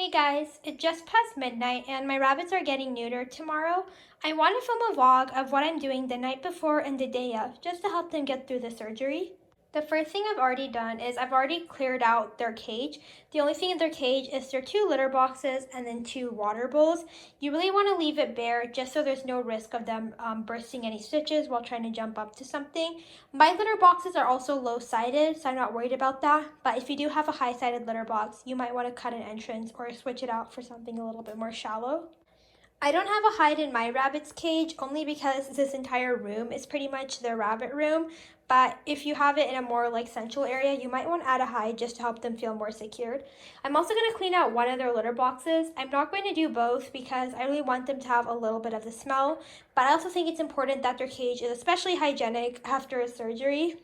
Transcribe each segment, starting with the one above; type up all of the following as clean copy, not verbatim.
Hey guys, it's just past midnight and my rabbits are getting neutered tomorrow. I want to film a vlog of what I'm doing the night before and the day of, just to help them get through the surgery. The first thing I've already done is I've already cleared out their cage. The only thing in their cage is their 2 litter boxes and then 2 water bowls. You really want to leave it bare just so there's no risk of them bursting any stitches while trying to jump up to something. My litter boxes are also low-sided, so I'm not worried about that. But if you do have a high-sided litter box, you might want to cut an entrance or switch it out for something a little bit more shallow. I don't have a hide in my rabbit's cage only because this entire room is pretty much their rabbit room. But if you have it in a more central area, you might want to add a hide just to help them feel more secured. I'm also going to clean out one of their litter boxes. I'm not going to do both because I really want them to have a little bit of the smell. But I also think it's important that their cage is especially hygienic after a surgery.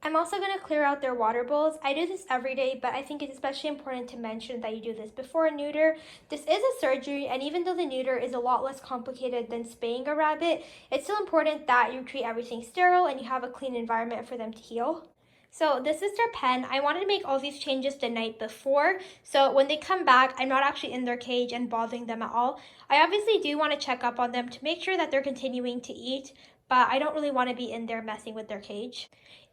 I'm also going to clear out their water bowls. I do this every day, but I think it's especially important to mention that you do this before a neuter. This is a surgery, and even though the neuter is a lot less complicated than spaying a rabbit, it's still important that you treat everything sterile and you have a clean environment for them to heal. So this is their pen. I wanted to make all these changes the night before, so when they come back, I'm not actually in their cage and bothering them at all. I obviously do want to check up on them to make sure that they're continuing to eat, but I don't really want to be in there messing with their cage.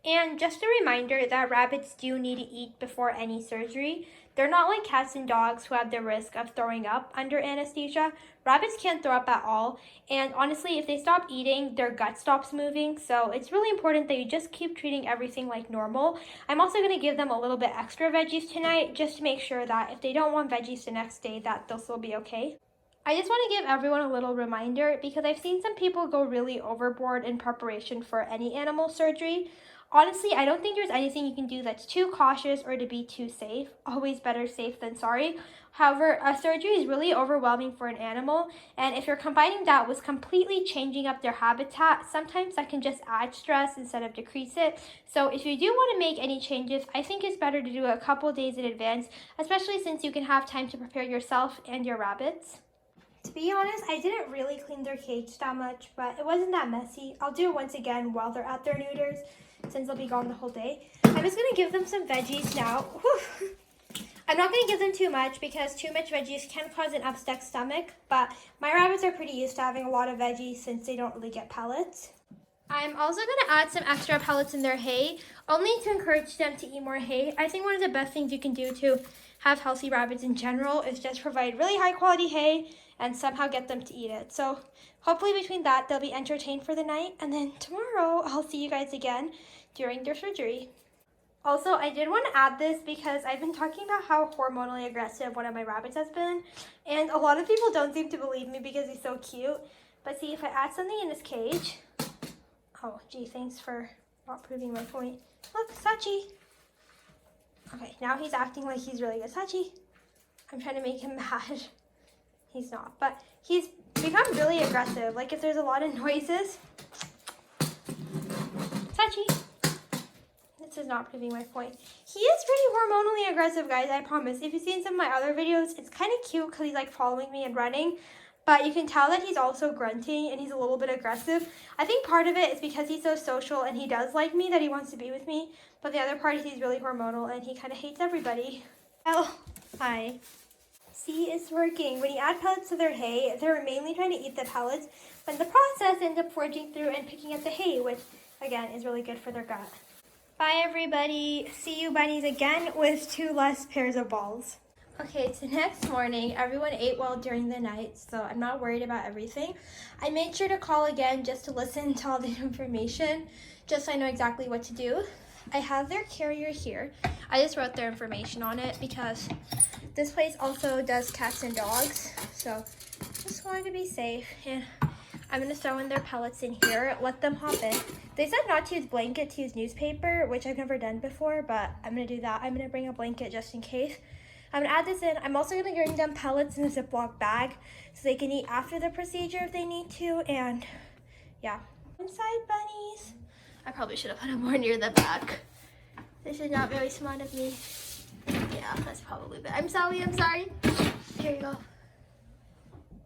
And just a reminder that rabbits do need to eat before any surgery. They're not like cats and dogs who have the risk of throwing up under anesthesia. Rabbits can't throw up at all. And honestly, if they stop eating, their gut stops moving. So it's really important that you just keep treating everything like normal. I'm also going to give them a little bit extra veggies tonight just to make sure that if they don't want veggies the next day, that they'll still be okay. I just want to give everyone a little reminder because I've seen some people go really overboard in preparation for any animal surgery. Honestly, I don't think there's anything you can do that's too cautious or to be too safe. Always better safe than sorry. However, a surgery is really overwhelming for an animal, and if you're combining that with completely changing up their habitat, sometimes that can just add stress instead of decrease it. So if you do want to make any changes, I think it's better to do it a couple days in advance, especially since you can have time to prepare yourself and your rabbits. To be honest, I didn't really clean their cage that much, but it wasn't that messy. I'll do it once again while they're at their neuters, since they'll be gone the whole day. I'm just going to give them some veggies now. Whew. I'm not going to give them too much because too much veggies can cause an upset stomach, but my rabbits are pretty used to having a lot of veggies since they don't really get pellets. I'm also going to add some extra pellets in their hay, only to encourage them to eat more hay. I think one of the best things you can do to have healthy rabbits in general is just provide really high quality hay and somehow get them to eat it. So hopefully between that, they'll be entertained for the night. And then tomorrow, I'll see you guys again during their surgery. Also, I did want to add this because I've been talking about how hormonally aggressive one of my rabbits has been. And a lot of people don't seem to believe me because he's so cute. But see, if I add something in his cage. Oh, gee, thanks for not proving my point. Look, Sachi. Okay, now he's acting like he's really good. Sachi. I'm trying to make him mad. He's not, but he's become really aggressive. Like if there's a lot of noises. Sachi. This is not proving my point. He is pretty hormonally aggressive, guys, I promise. If you've seen some of my other videos, it's kind of cute because he's like following me and running. But you can tell that he's also grunting and he's a little bit aggressive. I think part of it is because he's so social and he does like me that he wants to be with me. But the other part is he's really hormonal and he kind of hates everybody. Oh, hi. See, it's working. When you add pellets to their hay, they're mainly trying to eat the pellets, but in the process, they end up foraging through and picking at the hay, which, again, is really good for their gut. Bye, everybody. See you bunnies again with 2 less pairs of balls. Okay, it's the next morning. Everyone ate well during the night, so I'm not worried about everything. I made sure to call again just to listen to all the information, just so I know exactly what to do. I have their carrier here. I just wrote their information on it because this place also does cats and dogs, so just wanted to be safe. And I'm going to throw in their pellets in here, let them hop in. They said not to use blanket, to use newspaper, which I've never done before, but I'm going to do that. I'm going to bring a blanket just in case. I'm going to add this in. I'm also going to bring them pellets in a Ziploc bag so they can eat after the procedure if they need to. And yeah. Inside, bunnies. I probably should have put them more near the back. This is not very smart of me. Yeah, that's probably bad. I'm sorry. Here you go.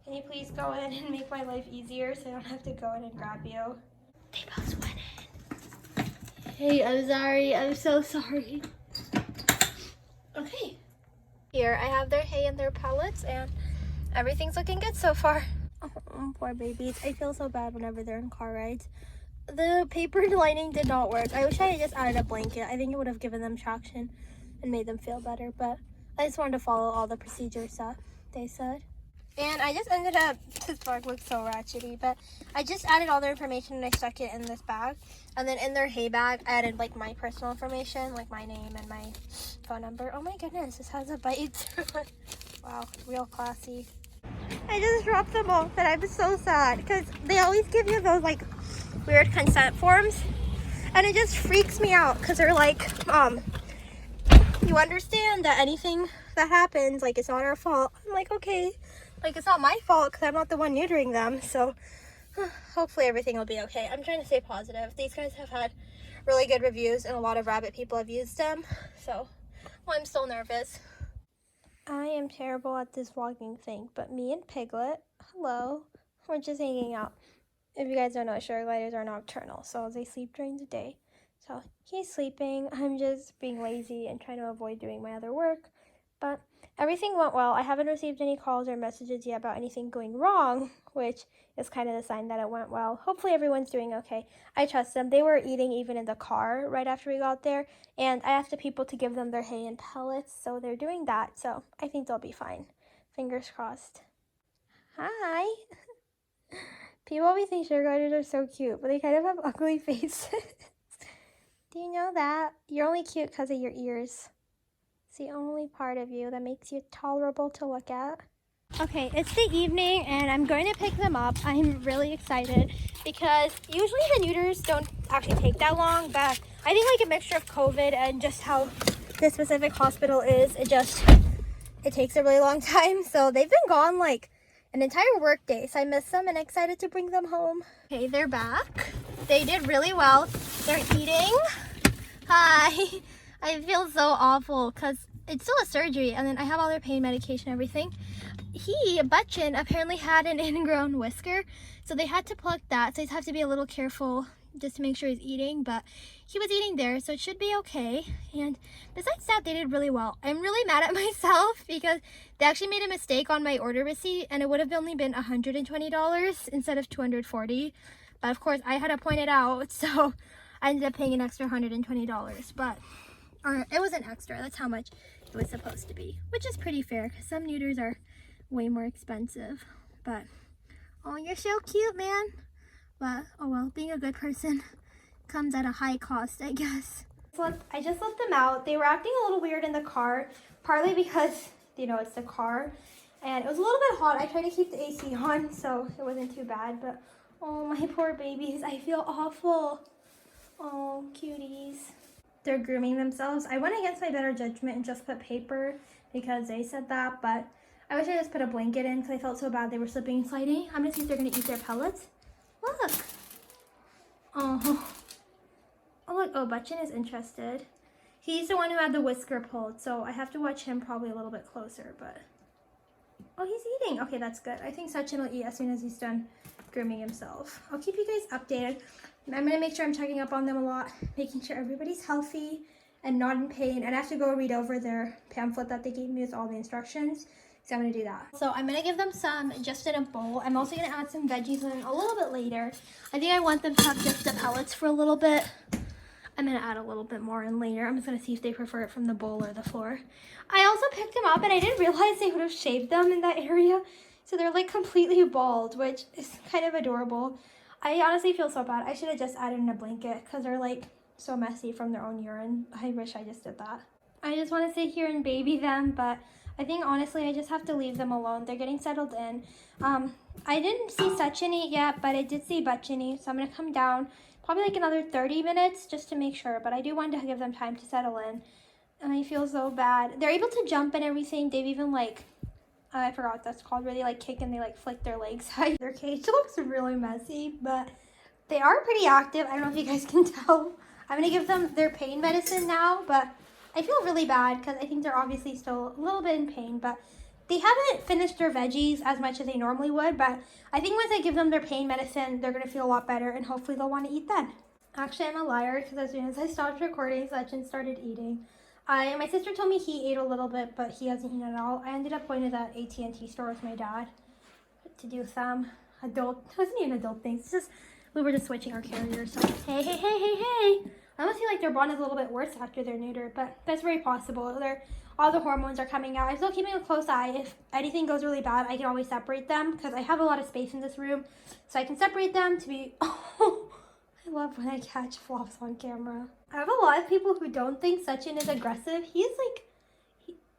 Can you please go in and make my life easier so I don't have to go in and grab you? They both went in. Hey, I'm sorry. I'm so sorry. Okay. here. I have their hay and their pellets, and everything's looking good so far. Oh, poor babies. I feel so bad whenever they're in car rides. The paper lining did not work. I wish I had just added a blanket. I think it would have given them traction and made them feel better, but I just wanted to follow all the procedures that they said. And I just ended up, this bag looks so ratchety, but I just added all their information and I stuck it in this bag. And then in their hay bag, I added like my personal information, like my name and my phone number. Oh my goodness, this has a bite through it. Wow, real classy. I just dropped them off and I'm so sad because they always give you those like weird consent forms. And it just freaks me out because they're like, you understand that anything that happens, like it's not our fault. I'm like, okay. Like, it's not my fault because I'm not the one neutering them, so hopefully everything will be okay. I'm trying to stay positive. These guys have had really good reviews, and a lot of rabbit people have used them, so I'm still nervous. I am terrible at this vlogging thing, but me and Piglet, hello, we're just hanging out. If you guys don't know, sugar gliders are nocturnal, so they sleep during the day. So he's sleeping. I'm just being lazy and trying to avoid doing my other work. But everything went well. I haven't received any calls or messages yet about anything going wrong, which is kind of the sign that it went well. Hopefully everyone's doing okay. I trust them. They were eating even in the car right after we got there, and I asked the people to give them their hay and pellets, so they're doing that. So I think they'll be fine. Fingers crossed. Hi. People always think sugar gliders are so cute, but they kind of have ugly faces. Do you know that? You're only cute because of your ears. It's the only part of you that makes you tolerable to look at. Okay, it's the evening and I'm going to pick them up. I'm really excited because usually the neuters don't actually take that long, but I think like a mixture of COVID and just how this specific hospital is, it takes a really long time. So they've been gone like an entire work day, so I miss them and excited to bring them home. Okay, they're back. They did really well. They're eating. Hi. I feel so awful because it's still a surgery and then I have all their pain medication and everything. Butchin, apparently had an ingrown whisker, so they had to pluck that. So I just have to be a little careful just to make sure he's eating, but he was eating there, so it should be okay. And besides that, they did really well. I'm really mad at myself because they actually made a mistake on my order receipt and it would have only been $120 instead of $240. But of course, I had to point it out, so I ended up paying an extra $120, or it wasn't extra, that's how much it was supposed to be, which is pretty fair because some neuters are way more expensive. But oh, you're so cute, man. But oh well, being a good person comes at a high cost, I guess. I just let them out. They were acting a little weird in the car, partly because, you know, it's the car and it was a little bit hot. I tried to keep the AC on so it wasn't too bad, but oh, my poor babies, I feel awful. Oh, cuties. They're grooming themselves. I went against my better judgment and just put paper because they said that, but I wish I just put a blanket in because I felt so bad they were slipping and sliding. I'm gonna see if they're gonna eat their pellets. Look. Oh. Oh look, oh, Butchin is interested. He's the one who had the whisker pulled, so I have to watch him probably a little bit closer, but oh, he's eating. Okay, that's good. I think Sachin will eat as soon as he's done grooming himself. I'll keep you guys updated. I'm going to make sure I'm checking up on them a lot, making sure everybody's healthy and not in pain. And I have to go read over their pamphlet that they gave me with all the instructions. So I'm going to do that. So I'm going to give them some just in a bowl. I'm also going to add some veggies in a little bit later. I think I want them to have just the pellets for a little bit. I'm going to add a little bit more in later. I'm just going to see if they prefer it from the bowl or the floor. I also picked them up and I didn't realize they would have shaved them in that area. So they're like completely bald, which is kind of adorable. I honestly feel so bad. I should have just added in a blanket because they're like so messy from their own urine. I wish I just did that. I just want to sit here and baby them, but I think honestly I just have to leave them alone. They're getting settled in. I didn't see Sachin eat yet, but I did see Butchin eat, so I'm going to come down probably like another 30 minutes just to make sure, but I do want to give them time to settle in. And I feel so bad. They're able to jump and everything. They've even like, I forgot what that's called, where they like kick and they like flick their legs. Their cage looks really messy, but they are pretty active. I don't know if you guys can tell. I'm gonna give them their pain medicine now, but I feel really bad because I think they're obviously still a little bit in pain, but they haven't finished their veggies as much as they normally would, but I think once I give them their pain medicine, they're gonna feel a lot better and hopefully they'll want to eat then. Actually, I'm a liar because as soon as I stopped recording, Sachin started eating. My sister told me he ate a little bit, but he hasn't eaten at all. I ended up going to that AT&T store with my dad to do some adult, it wasn't even adult things. It's just, we were just switching our carriers. So, hey. I almost feel like their bond is a little bit worse after they're neutered, but that's very possible. All the hormones are coming out. I'm still keeping a close eye. If anything goes really bad, I can always separate them because I have a lot of space in this room. So I can separate them to be, I love when I catch flops on camera. I have a lot of people who don't think Sachin is aggressive. He's like,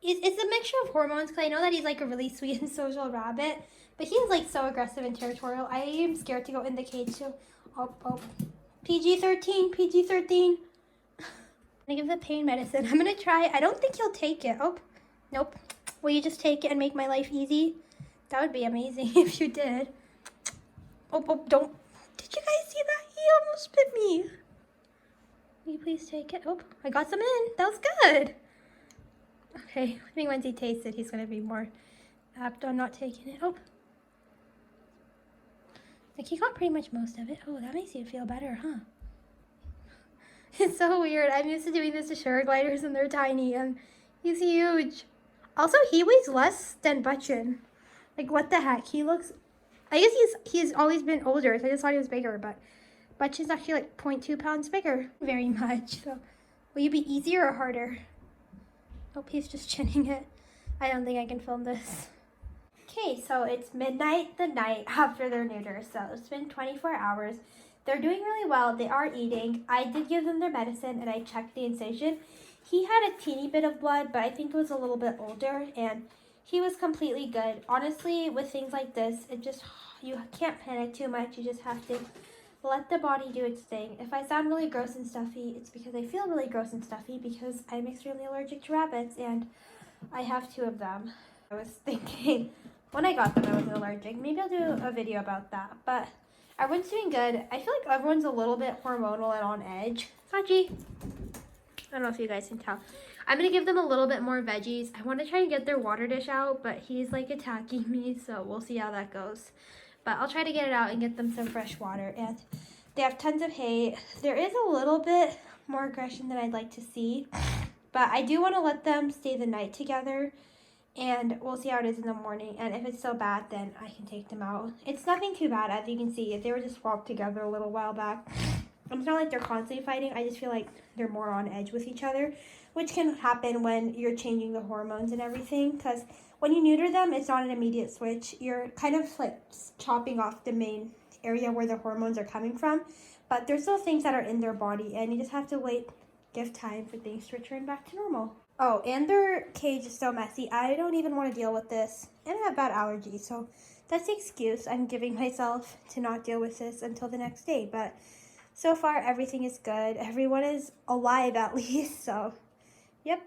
it's a mixture of hormones because I know that he's like a really sweet and social rabbit, but he's like so aggressive and territorial. I am scared to go in the cage too. Oh. PG-13. I'm gonna give the pain medicine. I'm gonna try. I don't think he'll take it. Oh, nope. Will you just take it and make my life easy? That would be amazing if you did. Oh, don't. Did you guys see that? He almost bit me. Will you please take it? Oh, I got some in. That was good. Okay, I think once he tastes it, he's going to be more apt on not taking it. Oh. Like, he got pretty much most of it. Oh, that makes you feel better, huh? It's so weird. I'm used to doing this to sugar gliders, and they're tiny, and he's huge. Also, he weighs less than Butchin. Like, what the heck? He looks... I guess he's always been older, so I just thought he was bigger, but Butchin's actually like 0.2 pounds bigger. Very much. So, will you be easier or harder? Oh, he's just chinning it. I don't think I can film this. Okay, so it's midnight the night after their neuter, so it's been 24 hours. They're doing really well. They are eating. I did give them their medicine, and I checked the incision. He had a teeny bit of blood, but I think it was a little bit older, and he was completely good. Honestly, with things like this, you can't panic too much. You just have to let the body do its thing. If I sound really gross and stuffy, it's because I feel really gross and stuffy because I'm extremely allergic to rabbits, and I have 2 of them. I was thinking, when I got them, I wasn't allergic. Maybe I'll do a video about that, but everyone's doing good. I feel like everyone's a little bit hormonal and on edge. Sachi. I don't know if you guys can tell. I'm going to give them a little bit more veggies. I want to try and get their water dish out, but he's like attacking me, so we'll see how that goes. But I'll try to get it out and get them some fresh water. And they have tons of hay. There is a little bit more aggression than I'd like to see, but I do want to let them stay the night together, and we'll see how it is in the morning. And if it's so bad, then I can take them out. It's nothing too bad, as you can see. They were just swapped together a little while back. It's not like they're constantly fighting. I just feel like they're more on edge with each other, which can happen when you're changing the hormones and everything. Because when you neuter them, it's not an immediate switch. You're kind of like chopping off the main area where the hormones are coming from. But there's still things that are in their body, and you just have to wait, give time for things to return back to normal. Oh, and their cage is so messy. I don't even want to deal with this. And I have bad allergies, so that's the excuse I'm giving myself to not deal with this until the next day. But so far, everything is good. Everyone is alive at least, so, yep.